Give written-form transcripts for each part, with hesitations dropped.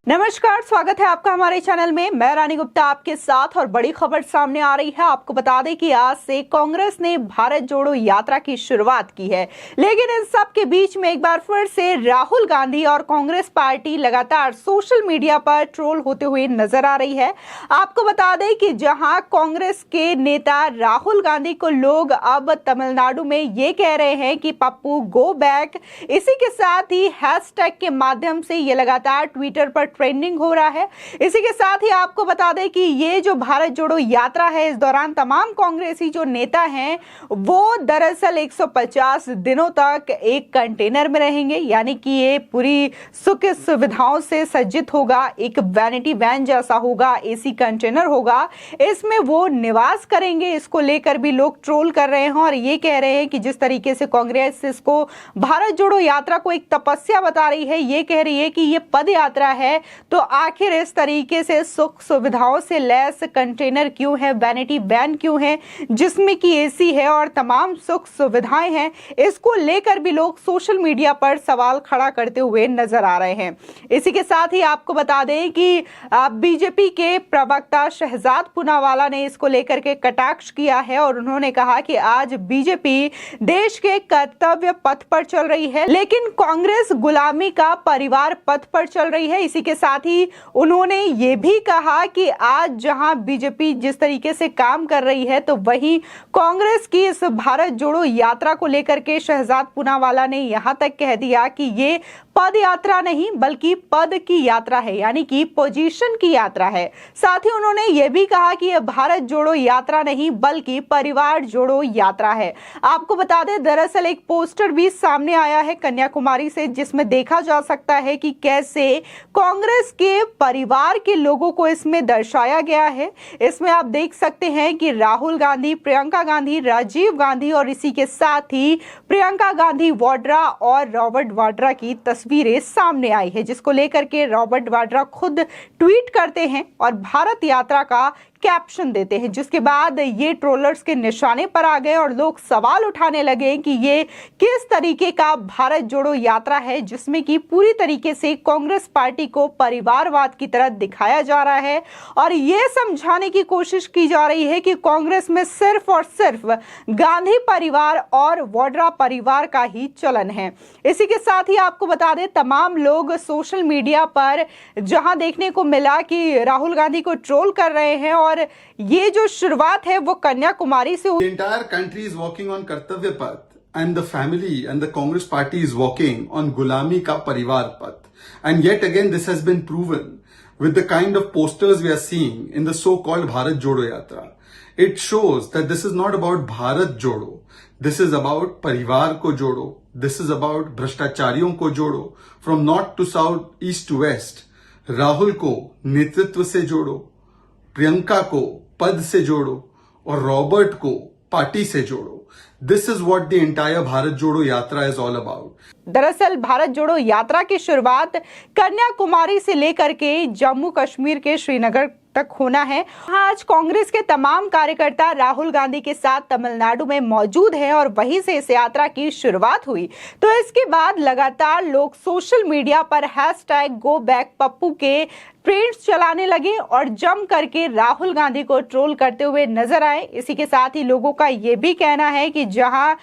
नमस्कार, स्वागत है आपका हमारे चैनल में। मैं रानी गुप्ता आपके साथ और बड़ी खबर सामने आ रही है। आपको बता दें कि आज से कांग्रेस ने भारत जोड़ो यात्रा की शुरुआत की है, लेकिन इन सब के बीच में एक बार फिर से राहुल गांधी और कांग्रेस पार्टी लगातार सोशल मीडिया पर ट्रोल होते हुए नजर आ रही है। आपको बता दें कि जहां कांग्रेस के नेता राहुल गांधी को लोग अब तमिलनाडु में ये कह रहे हैं कि पप्पू गो बैक, इसी के साथ ही हैशटैग के माध्यम से ये लगातार ट्विटर पर ट्रेंडिंग हो रहा है। इसी के साथ ही आपको बता दें कि ये जो भारत जोड़ो यात्रा है, इस दौरान तमाम कांग्रेसी जो नेता हैं वो दरअसल 150 दिनों तक एक कंटेनर में रहेंगे, यानी कि ये पूरी सुख सुविधाओं से सज्जित होगा। एक वैनिटी वैन जैसा होगा, एसी कंटेनर होगा, इसमें वो निवास करेंगे। इसको लेकर भी लोग ट्रोल कर रहे हैं और ये कह रहे हैं कि जिस तरीके से कांग्रेस इसको भारत जोड़ो यात्रा को एक तपस्या बता रही है, ये कह रही है कि ये पद यात्रा है, तो आखिर इस तरीके से सुख सुविधाओं से लैस कंटेनर क्यों है, वैनिटी वैन क्यों है जिसमें कि एसी है और तमाम सुख सुविधाएं हैं। इसको लेकर भी लोग सोशल मीडिया पर सवाल खड़ा करते हुए नजर आ रहे हैं। इसी के साथ ही आपको बता दें कि बीजेपी के प्रवक्ता शहजाद पूनावाला ने इसको लेकर के कटाक्ष किया है और उन्होंने कहा कि आज बीजेपी देश के कर्तव्य पथ पर चल रही है, लेकिन कांग्रेस गुलामी का परिवार पथ पर चल रही है। इसी के साथ ही उन्होंने ये भी कहा कि आज जहां बीजेपी जिस तरीके से काम कर रही है, तो वहीं कांग्रेस की इस भारत जोड़ो यात्रा को लेकर के शहजाद पूनावाला ने यहां तक कह दिया कि ये पद यात्रा नहीं बल्कि पद की यात्रा है, यानी कि पोजीशन की यात्रा है। साथ ही उन्होंने ये भी कहा कि यह भारत जोड़ो यात्रा नहीं बल्कि परिवार जोड़ो यात्रा है। आपको बता दें, दरअसल एक पोस्टर भी सामने आया है कन्याकुमारी से, जिसमें देखा जा सकता है कि कैसे कांग्रेस के परिवार के लोगों को इसमें दर्शाया गया है। इसमें आप देख सकते हैं कि राहुल गांधी, प्रियंका गांधी, राजीव गांधी और इसी के साथ ही प्रियंका गांधी वाड्रा और रॉबर्ट वाड्रा की तस्वीरें सामने आई है, जिसको लेकर के रॉबर्ट वाड्रा खुद ट्वीट करते हैं और भारत यात्रा का कैप्शन देते हैं, जिसके बाद ये ट्रोलर्स के निशाने पर आ गए और लोग सवाल उठाने लगे कि ये किस तरीके का भारत जोड़ो यात्रा है जिसमें कि पूरी तरीके से कांग्रेस पार्टी को परिवारवाद की तरह दिखाया जा रहा है और ये समझाने की कोशिश की जा रही है कि कांग्रेस में सिर्फ और सिर्फ गांधी परिवार और वाड्रा परिवार का ही चलन है। इसी के साथ ही आपको बता दें, तमाम लोग सोशल मीडिया पर जहां देखने को मिला कि राहुल गांधी को ट्रोल कर रहे हैं और ये जो शुरुआत है वो कन्याकुमारी से The entire country is walking on Kartavya Path and the family and the Congress party is walking on Gulami ka Parivar Path. And yet again this has been proven with the kind of posters we are seeing in the so-called Bharat Jodo Yatra. It shows that this is not about Bharat Jodo. This is about Parivar ko jodo. This is about Bhrashtachariyon ko jodo. From north to south, east to west. Rahul ko नेतृत्व से जोड़ो, प्रियंका को पद से जोड़ो और Robert को party से जोड़ो। This is what the entire Bharat जोड़ो यात्रा इज ऑल अबाउट। दरअसल भारत जोड़ो यात्रा की शुरुआत कन्याकुमारी से लेकर के जम्मू कश्मीर के श्रीनगर तक होना है। आज कांग्रेस के तमाम कार्यकर्ता राहुल गांधी के साथ तमिलनाडु में मौजूद हैं और वहीं से इस यात्रा की शुरुआत हुई। तो इसके बाद लगातार लोग सोशल मीडिया पर हैशटैग गो बैक पप्पू के ट्रेंड्स चलाने लगे और जम करके राहुल गांधी को ट्रोल करते हुए नजर आए। इसी के साथ ही लोगों का यह भी कहना है कि जहां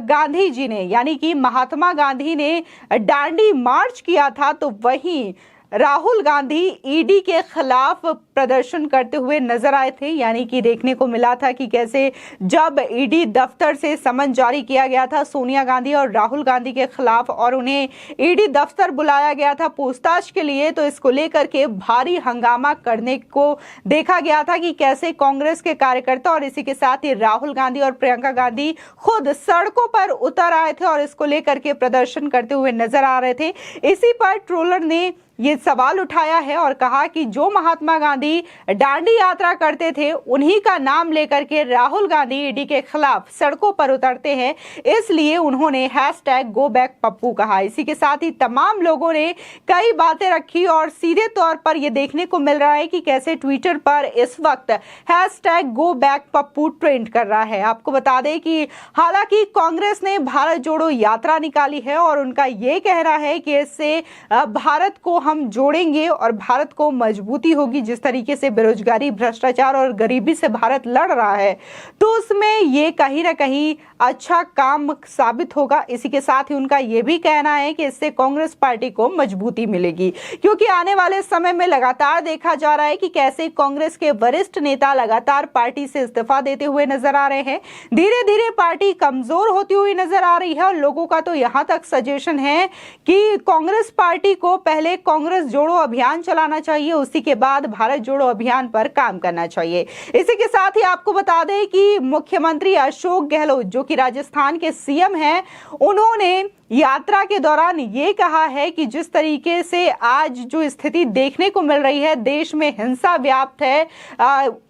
गांधी जी ने, यानी कि महात्मा गांधी ने दांडी मार्च किया था, तो वहीं राहुल गांधी ईडी के खिलाफ प्रदर्शन करते हुए नजर आए थे। यानी कि देखने को मिला था कि कैसे जब ईडी दफ्तर से समन जारी किया गया था सोनिया गांधी और राहुल गांधी के खिलाफ और उन्हें ईडी दफ्तर बुलाया गया था पूछताछ के लिए, तो इसको लेकर के भारी हंगामा करने को देखा गया था कि कैसे कांग्रेस के कार्यकर्ता और इसी के साथ ही राहुल गांधी और प्रियंका गांधी खुद सड़कों पर उतर आए थे और इसको लेकर के प्रदर्शन करते हुए नजर आ रहे थे। इसी पर ट्रोलर ने ये सवाल उठाया है और कहा कि जो महात्मा गांधी दांडी यात्रा करते थे उन्हीं का नाम लेकर के राहुल गांधी ईडी के खिलाफ सड़कों पर उतरते हैं, इसलिए उन्होंने हैशटैग गो बैक पप्पू कहा। इसी के साथ ही तमाम लोगों ने कई बातें रखी और सीधे तौर पर यह देखने को मिल रहा है कि कैसे ट्विटर पर इस वक्त hashtag go back Pappu trend कर रहा है। आपको बता दें कि हालांकि कांग्रेस ने भारत जोड़ो यात्रा निकाली है और उनका यह कहना है कि इससे भारत को हम जोड़ेंगे और भारत को मजबूती होगी। जिस तरीके से बेरोजगारी, भ्रष्टाचार और गरीबी से भारत लड़ रहा है, तो उसमें ये कहीं ना कहीं अच्छा काम साबित होगा। इसी के साथ ही उनका ये भी कहना है कि इससे कांग्रेस पार्टी को मजबूती मिलेगी, क्योंकि आने वाले समय में लगातार देखा जा रहा है कि कैसे कांग्रेस के वरिष्ठ नेता लगातार पार्टी से इस्तीफा देते हुए नजर आ रहे हैं। धीरे धीरे पार्टी कमजोर होती हुई नजर आ रही है और लोगों का तो यहां तक सजेशन है कि कांग्रेस पार्टी को पहले कांग्रेस जोड़ो अभियान चलाना चाहिए, उसी के बाद भारत जोड़ो अभियान पर काम करना चाहिए। इसी के साथ ही आपको बता दें कि मुख्यमंत्री अशोक गहलोत, जो कि राजस्थान के सीएम हैं, उन्होंने यात्रा के दौरान ये कहा है कि जिस तरीके से आज जो स्थिति देखने को मिल रही है, देश में हिंसा व्याप्त है,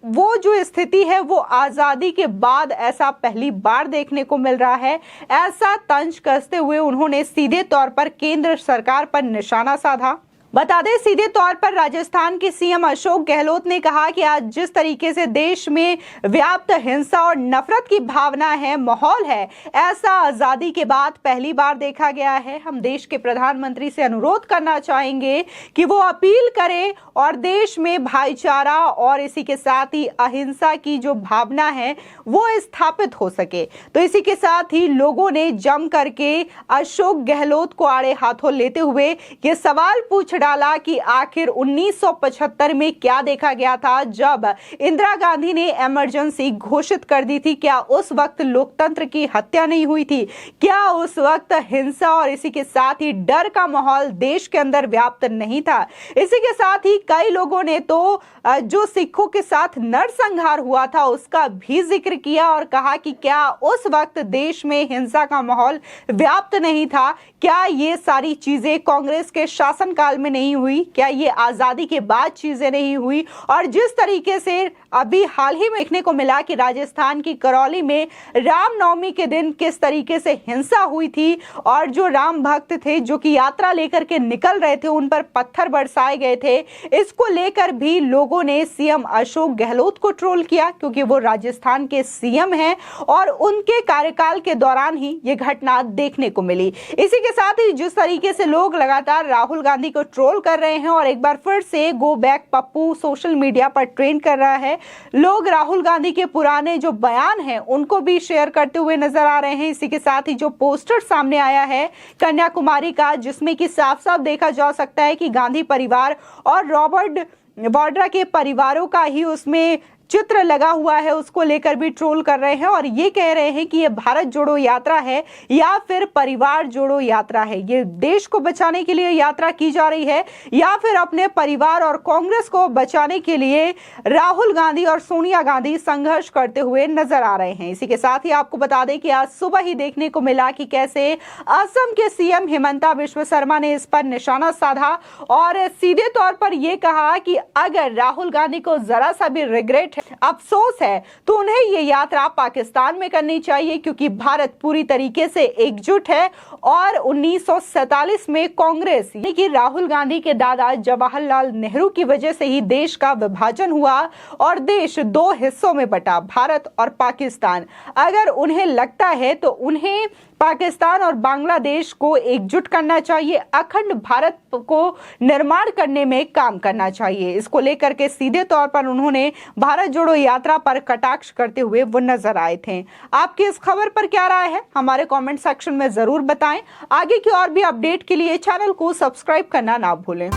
वो जो स्थिति है वो आजादी के बाद ऐसा पहली बार देखने को मिल रहा है। ऐसा तंज कसते हुए उन्होंने सीधे तौर पर केंद्र सरकार पर निशाना साधा। बता दें, सीधे तौर पर राजस्थान के सीएम अशोक गहलोत ने कहा कि आज जिस तरीके से देश में व्याप्त हिंसा और नफरत की भावना है, माहौल है, ऐसा आजादी के बाद पहली बार देखा गया है। हम देश के प्रधानमंत्री से अनुरोध करना चाहेंगे कि वो अपील करें और देश में भाईचारा और इसी के साथ ही अहिंसा की जो भावना है वो स्थापित हो सके। तो इसी के साथ ही लोगों ने जम करके अशोक गहलोत को आड़े हाथों लेते हुए ये सवाल पूछ डाला कि आखिर 1975 में क्या देखा गया था जब इंदिरा गांधी ने इमरजेंसी घोषित कर दी थी। क्या उस वक्त लोकतंत्र की हत्या नहीं हुई थी? क्या उस वक्त हिंसा और इसी के साथ ही डर का माहौल देश के अंदर व्याप्त नहीं था? इसी के साथ ही कई लोगों ने तो जो सिखों के साथ नरसंहार हुआ था उसका भी जिक्र किया और कहा कि क्या उस वक्त देश में हिंसा का माहौल व्याप्त नहीं था? क्या ये सारी चीजें कांग्रेस के शासनकाल में नहीं हुई? क्या ये आजादी के बाद चीजें नहीं हुई? और जिस तरीके से अभी हाल ही में देखने को मिला कि राजस्थान की करौली में रामनवमी के दिन किस तरीके से हिंसा हुई थी और जो राम भक्त थे जो कि यात्रा लेकर के निकल रहे थे उन पर पत्थर बरसाए गए थे। इसको लेकर भी लोगों ने सीएम अशोक गहलोत को ट्रोल किया, क्योंकि वो राजस्थान के सीएम हैं और उनके कार्यकाल के दौरान ही ये घटना देखने को मिली। इसी के साथ ही जिस तरीके से लोग लगातार राहुल गांधी को ट्रोल कर रहे हैं और एक बार फिर से go back Pappu social media पर ट्रेंड कर रहा है, लोग राहुल गांधी के पुराने जो बयान हैं उनको भी शेयर करते हुए नजर आ रहे हैं। इसी के साथ ही जो पोस्टर सामने आया है कन्याकुमारी का, जिसमें कि साफ साफ देखा जा सकता है कि गांधी परिवार और रॉबर्ट वाड्रा के परिवारों का ही उसमें चित्र लगा हुआ है, उसको लेकर भी ट्रोल कर रहे हैं और ये कह रहे हैं कि ये भारत जोड़ो यात्रा है या फिर परिवार जोड़ो यात्रा है। ये देश को बचाने के लिए यात्रा की जा रही है या फिर अपने परिवार और कांग्रेस को बचाने के लिए राहुल गांधी और सोनिया गांधी संघर्ष करते हुए नजर आ रहे हैं। इसी के साथ ही आपको बता दें कि आज सुबह ही देखने को मिला कि कैसे असम के सीएम हिमंता बिस्वा शर्मा ने इस पर निशाना साधा और सीधे तौर पर यह कहा कि अगर राहुल गांधी को जरा सा भी रिग्रेट अफसोस है तो उन्हें ये यात्रा पाकिस्तान में करनी चाहिए, क्योंकि भारत पूरी तरीके से एकजुट है और 1947 में कांग्रेस यानी कि राहुल गांधी के दादा जवाहरलाल नेहरू की वजह से ही देश का विभाजन हुआ और देश दो हिस्सों में बटा, भारत और पाकिस्तान। अगर उन्हें लगता है तो उन्हें पाकिस्तान और बांग्लादेश को एकजुट करना चाहिए, अखंड भारत को निर्माण करने में काम करना चाहिए। इसको लेकर के सीधे तौर पर उन्होंने भारत जोड़ो यात्रा पर कटाक्ष करते हुए वो नजर आए थे। आपकी इस खबर पर क्या राय है हमारे कमेंट सेक्शन में जरूर बताएं। आगे की और भी अपडेट के लिए चैनल को सब्सक्राइब करना ना भूलें।